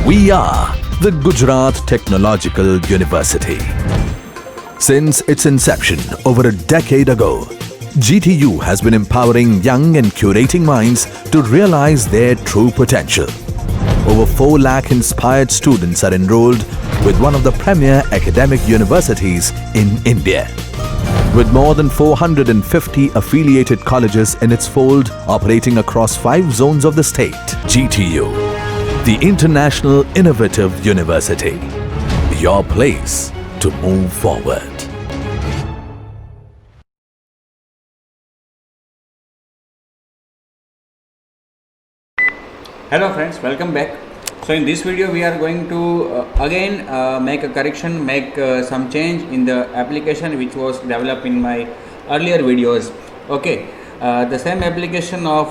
We are the Gujarat Technological University. Since its inception over a decade ago, GTU has been empowering young and curating minds to realize their true potential. Over 4 lakh inspired students are enrolled with one of the premier academic universities in India. With more than 450 affiliated colleges in its fold operating across 5 zones of the state, GTU, the International Innovative University, your place to move forward. Hello friends, welcome back. So in this video we are going to again make a correction, make some change in the application which was developed in my earlier videos. Okay, the same application of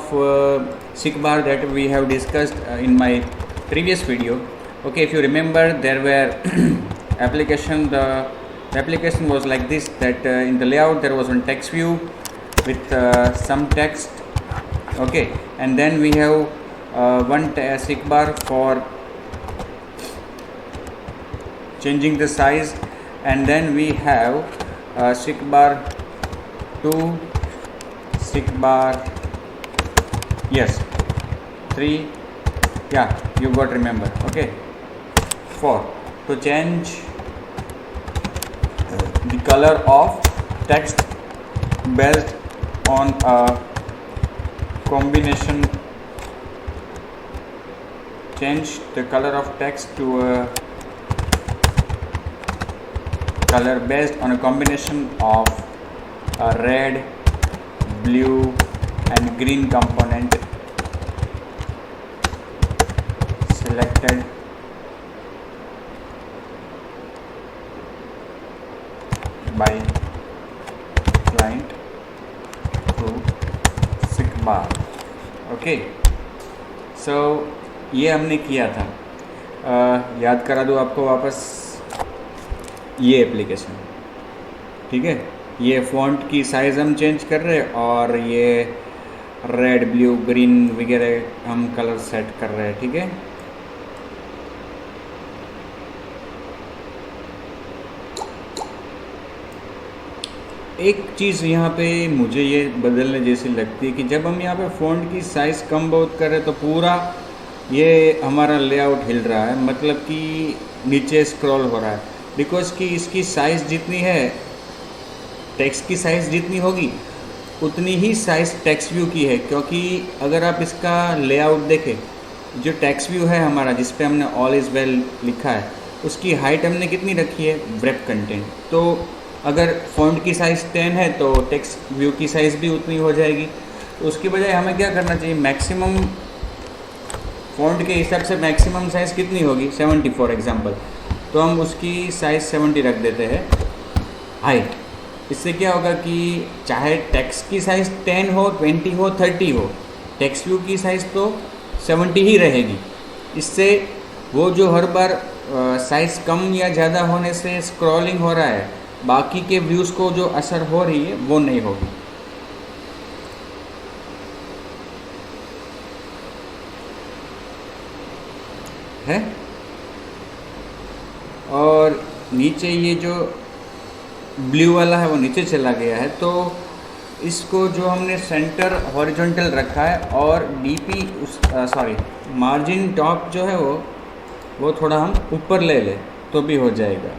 SICK-bar that we have discussed in my previous video. Okay, if you remember, there were the application was like this, that in the layout there was one text view with some text. Okay, and then we have one SICK-bar for changing the size, and then we have SICK-bar 2, SICK-bar 3, yeah, you got remember. Okay, 4 to change the color of text based on a combination. Change the color of text to a color based on a combination of a red, blue and green component selected by client through SICK-bar. Okay, so ये हमने किया था, याद करा दूँ आपको वापस, ये एप्लीकेशन, ठीक है, ये फ़ॉन्ट की साइज़ हम चेंज कर रहे हैं और ये रेड, ब्लू, ग्रीन वगैरह हम कलर सेट कर रहे हैं, ठीक है। एक चीज़ यहाँ पे मुझे ये बदलने जैसी लगती है कि जब हम यहाँ पे फ़ॉन्ट की साइज़ कम बहुत कर रहे हैं तो पूरा ये हमारा लेआउट हिल रहा है, मतलब कि नीचे स्क्रॉल हो रहा है, बिकॉज कि इसकी साइज़ जितनी है, टेक्स्ट की साइज़ जितनी होगी उतनी ही साइज़ टेक्स्ट व्यू की है। क्योंकि अगर आप इसका लेआउट देखें, जो टेक्स्ट व्यू है हमारा जिस पे हमने ऑल इज़ वेल लिखा है, उसकी हाइट हमने कितनी रखी है, व्रेप कंटेंट। तो अगर फ़ॉन्ट की साइज़ 10 है तो टेक्स्ट व्यू की साइज़ भी उतनी हो जाएगी। उसकी बजाय हमें क्या करना चाहिए, मैक्सिमम फ़ॉन्ट के हिसाब से मैक्सिमम साइज़ कितनी होगी, 70 फॉर एग्जांपल, तो हम उसकी साइज़ 70 रख देते हैं हाइट। इससे क्या होगा कि चाहे टेक्स्ट की साइज़ 10 हो, 20 हो, 30 हो, टेक्स्ट व्यू की साइज़ तो 70 ही रहेगी। इससे वो जो हर बार साइज़ कम या ज़्यादा होने से स्क्रॉलिंग हो रहा है, बाकी के व्यूज़ को जो असर हो रही है वो नहीं होगी। है, और नीचे ये जो ब्लू वाला है वो नीचे चला गया है, तो इसको जो हमने सेंटर हॉरिजॉन्टल रखा है और डीपी मार्जिन टॉप जो है वो थोड़ा हम ऊपर ले लें तो भी हो जाएगा।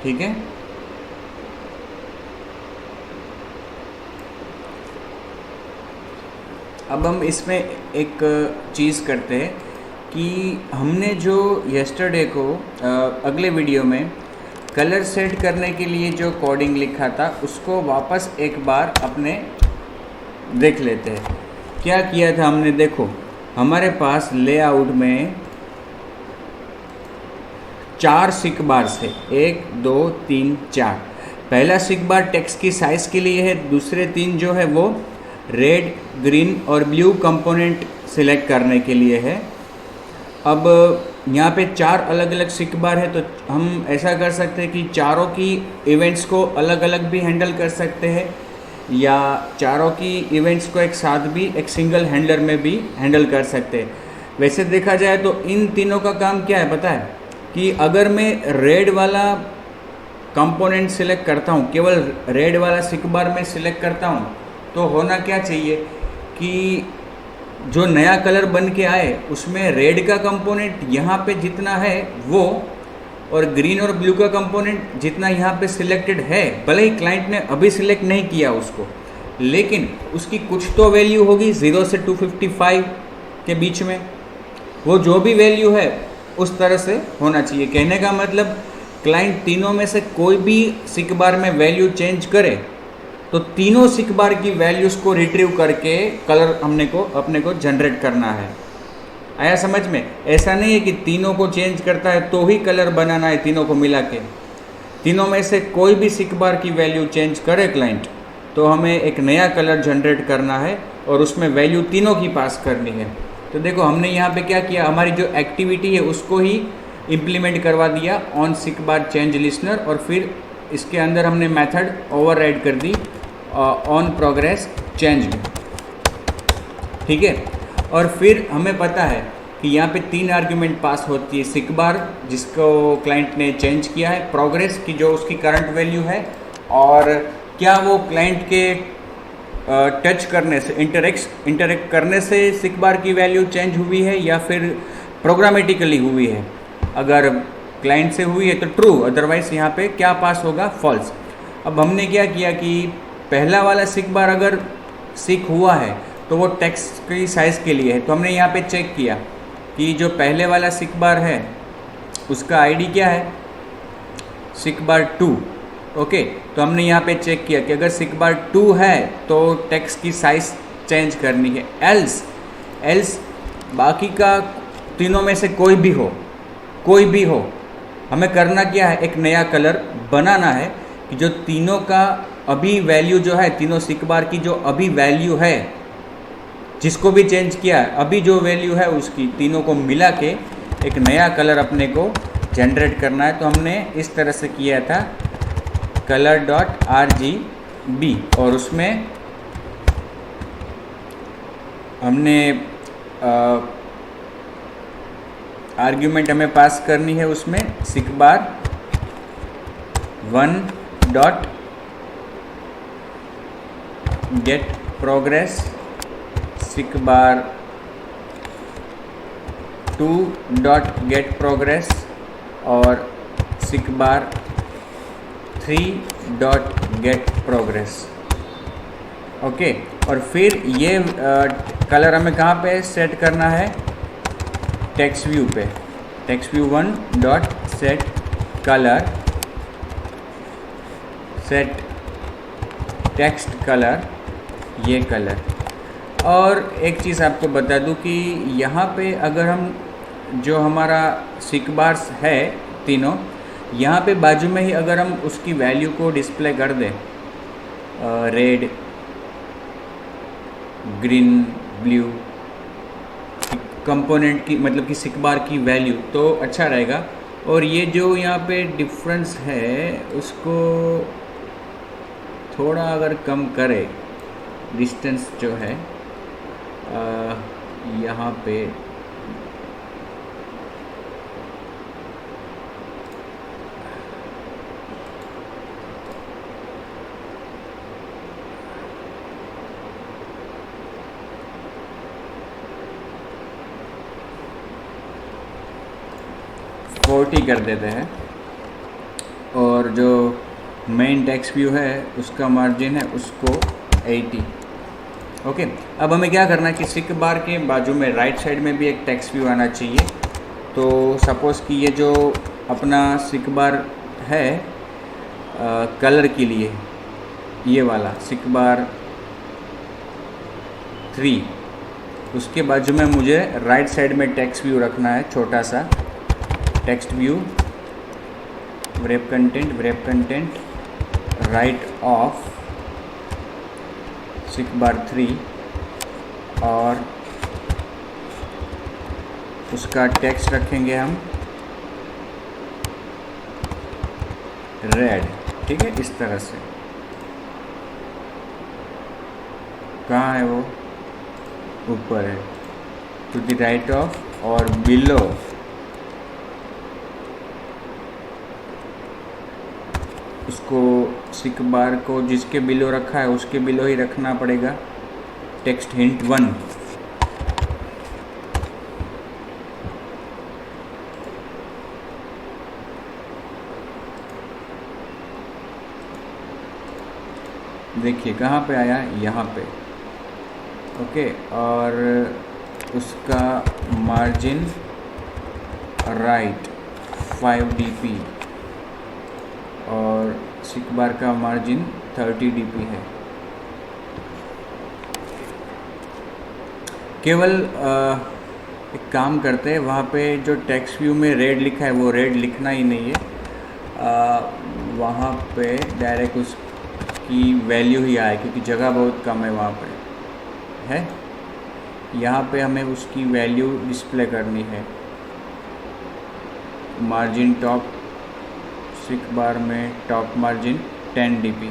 ठीक है, अब हम इसमें एक चीज़ करते हैं कि हमने जो येस्टरडे को अगले वीडियो में कलर सेट करने के लिए जो कोडिंग लिखा था उसको वापस एक बार अपने देख लेते हैं। क्या किया था हमने, देखो हमारे पास लेआउट में 4 सिक बार्स है, 1 2 3 4। पहला सिक बार टेक्स्ट की साइज़ के लिए है, दूसरे 3 जो है वो रेड, ग्रीन और ब्लू कंपोनेंट सिलेक्ट करने के लिए है। अब यहाँ पे 4 अलग अलग सिक बार है, तो हम ऐसा कर सकते हैं कि चारों की इवेंट्स को अलग अलग भी हैंडल कर सकते हैं, या चारों की इवेंट्स को एक साथ भी एक सिंगल हैंडलर में भी हैंडल कर सकते हैं। वैसे देखा जाए तो इन तीनों का काम क्या है पता है, कि अगर मैं रेड वाला कंपोनेंट सिलेक्ट करता हूँ, केवल रेड वाला सिक बार में सिलेक्ट करता हूँ, तो होना क्या चाहिए कि जो नया कलर बन के आए उसमें रेड का कंपोनेंट यहाँ पे जितना है वो, और ग्रीन और ब्लू का कंपोनेंट जितना यहाँ पे सिलेक्टेड है, भले ही क्लाइंट ने अभी सिलेक्ट नहीं किया उसको, लेकिन उसकी कुछ तो वैल्यू होगी 0 से 255 के बीच में, वो जो भी वैल्यू है उस तरह से होना चाहिए। कहने का मतलब क्लाइंट तीनों में से कोई भी सिक बार में वैल्यू चेंज करे तो तीनों सिक बार की वैल्यूज़ को रिट्रीव करके कलर अपने को जनरेट करना है। आया समझ में? ऐसा नहीं है कि तीनों को चेंज करता है तो ही कलर बनाना है, तीनों को मिला के। तीनों में से कोई भी सिक बार की वैल्यू चेंज करे क्लाइंट तो हमें एक नया कलर जनरेट करना है और उसमें वैल्यू तीनों की पास करनी है। तो देखो हमने यहाँ पे क्या किया, हमारी जो एक्टिविटी है उसको ही इम्प्लीमेंट करवा दिया on sick bar change listener, और फिर इसके अंदर हमने मेथड ओवरराइड कर दी ऑन प्रोग्रेस चेंज में, ठीक है। और फिर हमें पता है कि यहाँ पे 3 आर्ग्यूमेंट पास होती है, सिक बार जिसको क्लाइंट ने चेंज किया है, प्रोग्रेस की जो उसकी करंट वैल्यू है, और क्या वो क्लाइंट के टच करने से इंटरेक्ट करने से सिक बार की वैल्यू चेंज हुई है या फिर प्रोग्रामेटिकली हुई है। अगर क्लाइंट से हुई है तो ट्रू, अदरवाइज यहाँ पे क्या पास होगा, फॉल्स। अब हमने क्या किया कि पहला वाला सिक बार अगर सिक हुआ है तो वो टेक्स्ट की साइज़ के लिए है, तो हमने यहाँ पे चेक किया कि जो पहले वाला सिक बार है उसका आईडी क्या है, सिक बार 2, ओके। तो हमने यहाँ पे चेक किया कि अगर सिक बार 2 है तो टेक्स्ट की साइज़ चेंज करनी है, एल्स बाकी का तीनों में से कोई भी हो, हमें करना क्या है, एक नया कलर बनाना है कि जो तीनों का अभी वैल्यू जो है, तीनों सिक बार की जो अभी वैल्यू है, जिसको भी चेंज किया है अभी जो वैल्यू है उसकी तीनों को मिला के एक नया कलर अपने को जनरेट करना है। तो हमने इस तरह से किया था color.rgb, और उसमें हमने आर्ग्यूमेंट हमें पास करनी है, उसमें सिक बार 1 डॉट गेट प्रोग्रेस, सिक बार 2 डॉट गेट प्रोग्रेस और सिक bar 3 dot gate progress, okay. और फिर ये कलर हमें कहाँ पे सेट करना है, टेक्स्ट व्यू पे, text view 1 dot set colour, set text colour, ये कलर। और एक चीज़ आपको बता दूं कि यहाँ पे अगर हम जो हमारा सिक बार्स है तीनों, यहाँ पे बाजू में ही अगर हम उसकी वैल्यू को डिस्प्ले कर दें, रेड, ग्रीन, ब्लू कंपोनेंट की, मतलब कि सिक बार की वैल्यू, तो अच्छा रहेगा। और ये जो यहाँ पे डिफरेंस है उसको थोड़ा अगर कम करे, डिस्टेंस जो है यहाँ पे $40 कर देते हैं, और जो मेन टेक्स्ट व्यू है उसका मार्जिन है उसको 80, ओके। अब हमें क्या करना है कि सिक बार के बाजू में राइट साइड में भी एक टेक्स्ट व्यू आना चाहिए। तो सपोज़ कि ये जो अपना सिक बार है कलर के लिए, ये वाला सिक बार 3, उसके बाजू में मुझे राइट साइड में टेक्स्ट व्यू रखना है, छोटा सा text view, wrap content right of seek bar 3 और उसका टेक्स्ट रखेंगे हम रेड। ठीक है, इस तरह से। कहाँ है वो? ऊपर है, टू द राइट ऑफ और बिलो उसको सिक बार को जिसके बिलो रखा है उसके बिलो ही रखना पड़ेगा। Text hint 1। देखिए कहाँ पे आया, यहाँ पे। ओके, और उसका मार्जिन राइट 5 dp और सिक बार का मार्जिन 30 dp है। केवल एक काम करते हैं, वहाँ पे जो टेक्स्ट व्यू में रेड लिखा है वो रेड लिखना ही नहीं है, वहाँ पे डायरेक्ट उसकी वैल्यू ही आए, क्योंकि जगह बहुत कम है वहाँ पे है। यहाँ पे हमें उसकी वैल्यू डिस्प्ले करनी है। मार्जिन टॉप सिक बार में टॉप मार्जिन 10 dp,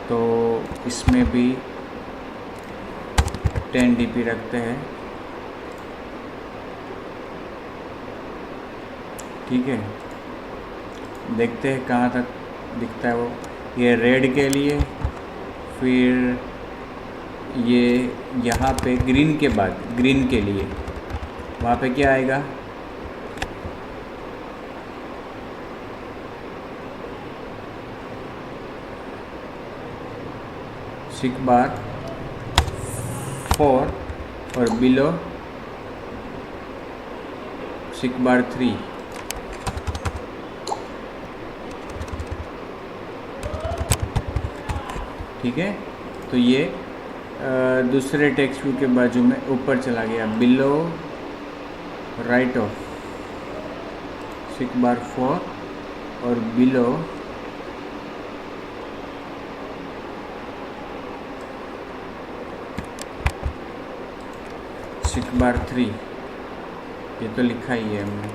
तो इसमें भी 10 dp रखते हैं। ठीक है, देखते हैं कहाँ तक दिखता है वो। ये रेड के लिए, फिर ये यहाँ पे ग्रीन के बाद ग्रीन के लिए वहाँ पे क्या आएगा? सिक बार 4 और बिलो सिक बार 3। ठीक है, तो ये दूसरे टेक्स्ट व्यू के बाजू में ऊपर चला गया। Below right of seek bar 4 और बिलो सिक बार 3। ये तो लिखा ही है हमने।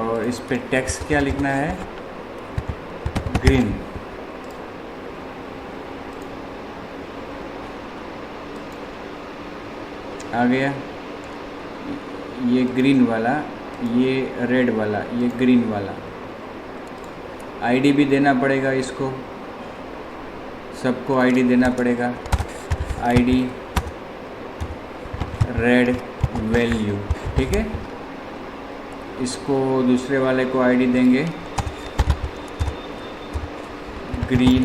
और इस पे टेक्स्ट क्या लिखना है? ग्रीन। आ गया ये ग्रीन वाला, ये रेड वाला, ये ग्रीन वाला। आईडी भी देना पड़ेगा इसको, सबको आईडी देना पड़ेगा। ID red value. ठीक है, इसको दूसरे वाले को आईडी देंगे ग्रीन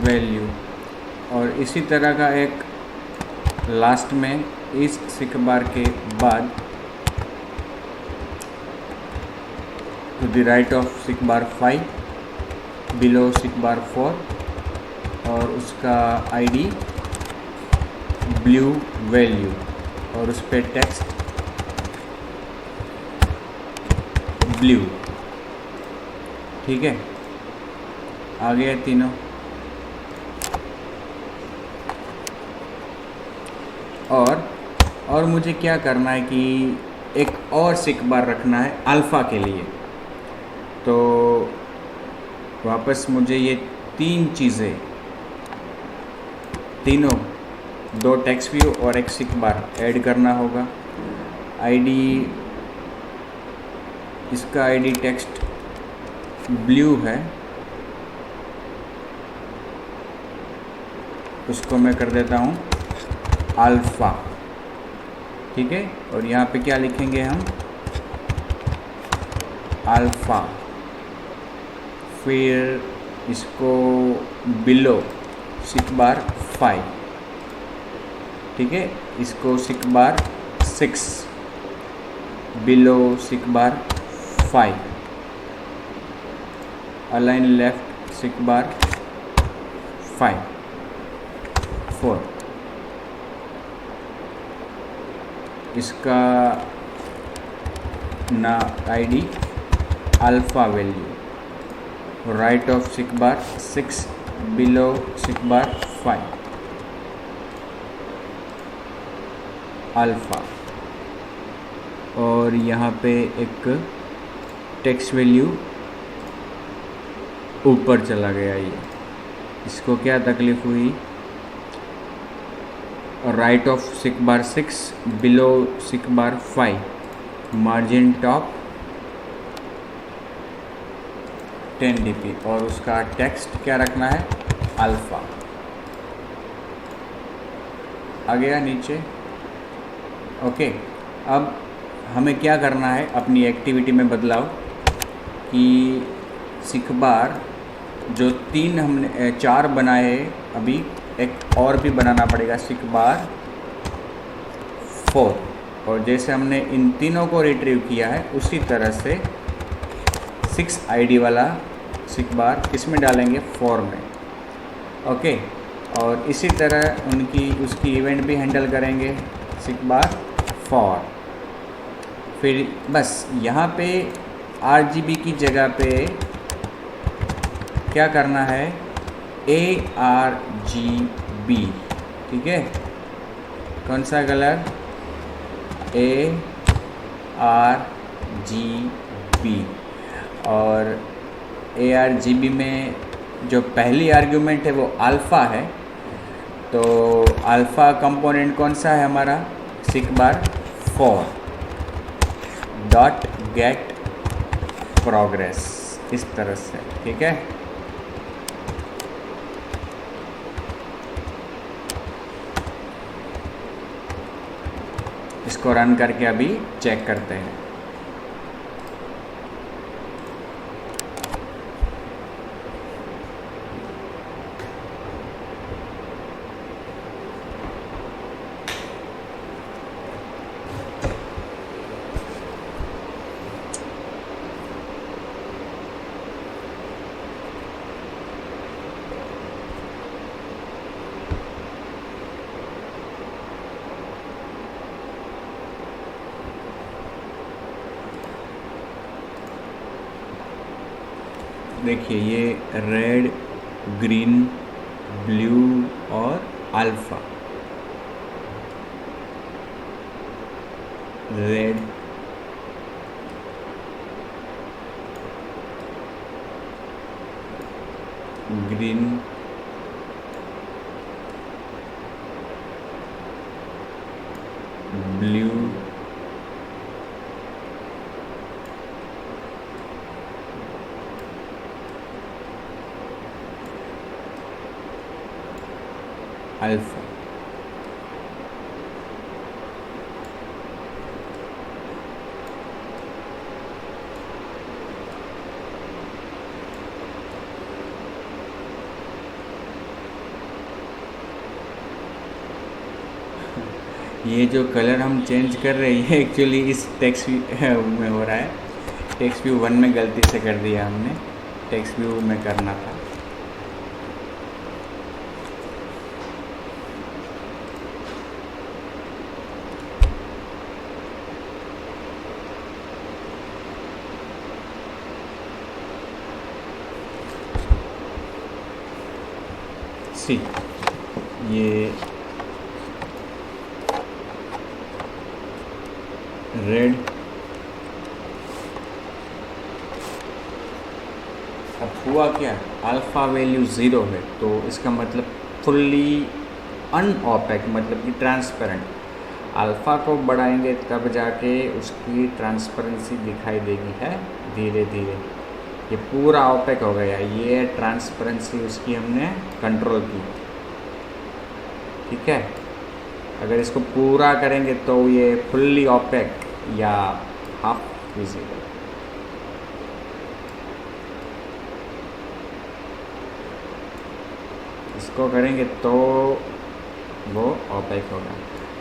वैल्यू। और इसी तरह का एक लास्ट में इस सिक बार के बाद to the right of seek bar 5 below seek bar 4 और उसका आईडी ब्लू वैल्यू और उस पर टेक्स्ट ब्लू। ठीक है, आ गया तीनों। और मुझे क्या करना है कि एक और सिक बार रखना है अल्फ़ा के लिए। तो वापस मुझे ये 3 चीज़ें, तीनों, 2 टेक्स्ट व्यू और एक सिक बार ऐड करना होगा। आईडी, इसका आईडी टेक्स्ट ब्लू है, उसको मैं कर देता हूँ अल्फ़ा। ठीक है, और यहाँ पे क्या लिखेंगे हम? अल्फ़ा। फिर इसको बिलो सिक बार 5। ठीक है, इसको सिक बार 6 below seek bar 5। Align left सिक बार 5 4। इसका ना ID alpha value, right of sig bar 6 below sig bar 5 alpha, और यहाँ पे एक टेक्स्ट वैल्यू ऊपर चला गया। ये इसको क्या तकलीफ हुई, right of seek bar 6 below seek bar 5 margin top 10 dp, और उसका टेक्स्ट क्या रखना है, अल्फ़ा। आ गया नीचे। ओके, अब हमें क्या करना है, अपनी एक्टिविटी में बदलाव कि सिक बार जो 3 हमने 4 बनाए, अभी एक और भी बनाना पड़ेगा सिक बार 4, और जैसे हमने इन तीनों को रिट्रीव किया है उसी तरह से 6 ID वाला सिक बार किसमें डालेंगे, 4 में। ओके, और इसी तरह उसकी इवेंट भी हैंडल करेंगे सिक बार 4। फिर बस यहाँ पे RGB की जगह पे क्या करना है, ARGB, ठीक है। कौन सा कलर, ARGB, और ARGB में जो पहली आर्ग्यूमेंट है वो अल्फ़ा है, तो अल्फ़ा कंपोनेंट कौन सा है हमारा, सिक बार 4 डॉट गेट प्रोग्रेस, इस तरह से, ठीक है। इसको रन करके अभी चेक करते हैं। देखिए ये रेड, ग्रीन, ब्लू और alpha, red, green, blue, alpha. ये जो कलर हम चेंज कर रहे हैं एक्चुअली इस टेक्स्ट व्यू में हो रहा है। टेक्स्ट व्यू 1 में गलती से कर दिया हमने, टेक्स्ट व्यू में करना था। सी ये रेड, अब हुआ क्या, अल्फ़ा वैल्यू 0 है, तो इसका मतलब फुल्ली अनओपेक, मतलब कि ट्रांसपेरेंट। अल्फ़ा को बढ़ाएंगे तब जाके उसकी ट्रांसपेरेंसी दिखाई देगी, है धीरे धीरे। ये पूरा ओपेक हो गया, ये ट्रांसपेरेंसी उसकी हमने कंट्रोल की, ठीक है। अगर इसको पूरा करेंगे तो ये फुल्ली ओपेक या हाफ विजिबल। इसको करेंगे तो वो ओपेक होगा।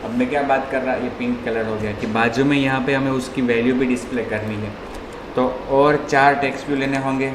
अब मैं क्या बात कर रहा, ये पिंक कलर हो गया कि बाजू में यहाँ पे हमें उसकी वैल्यू भी डिस्प्ले करनी है, तो और 4 टेक्स्ट व्यू लेने होंगे।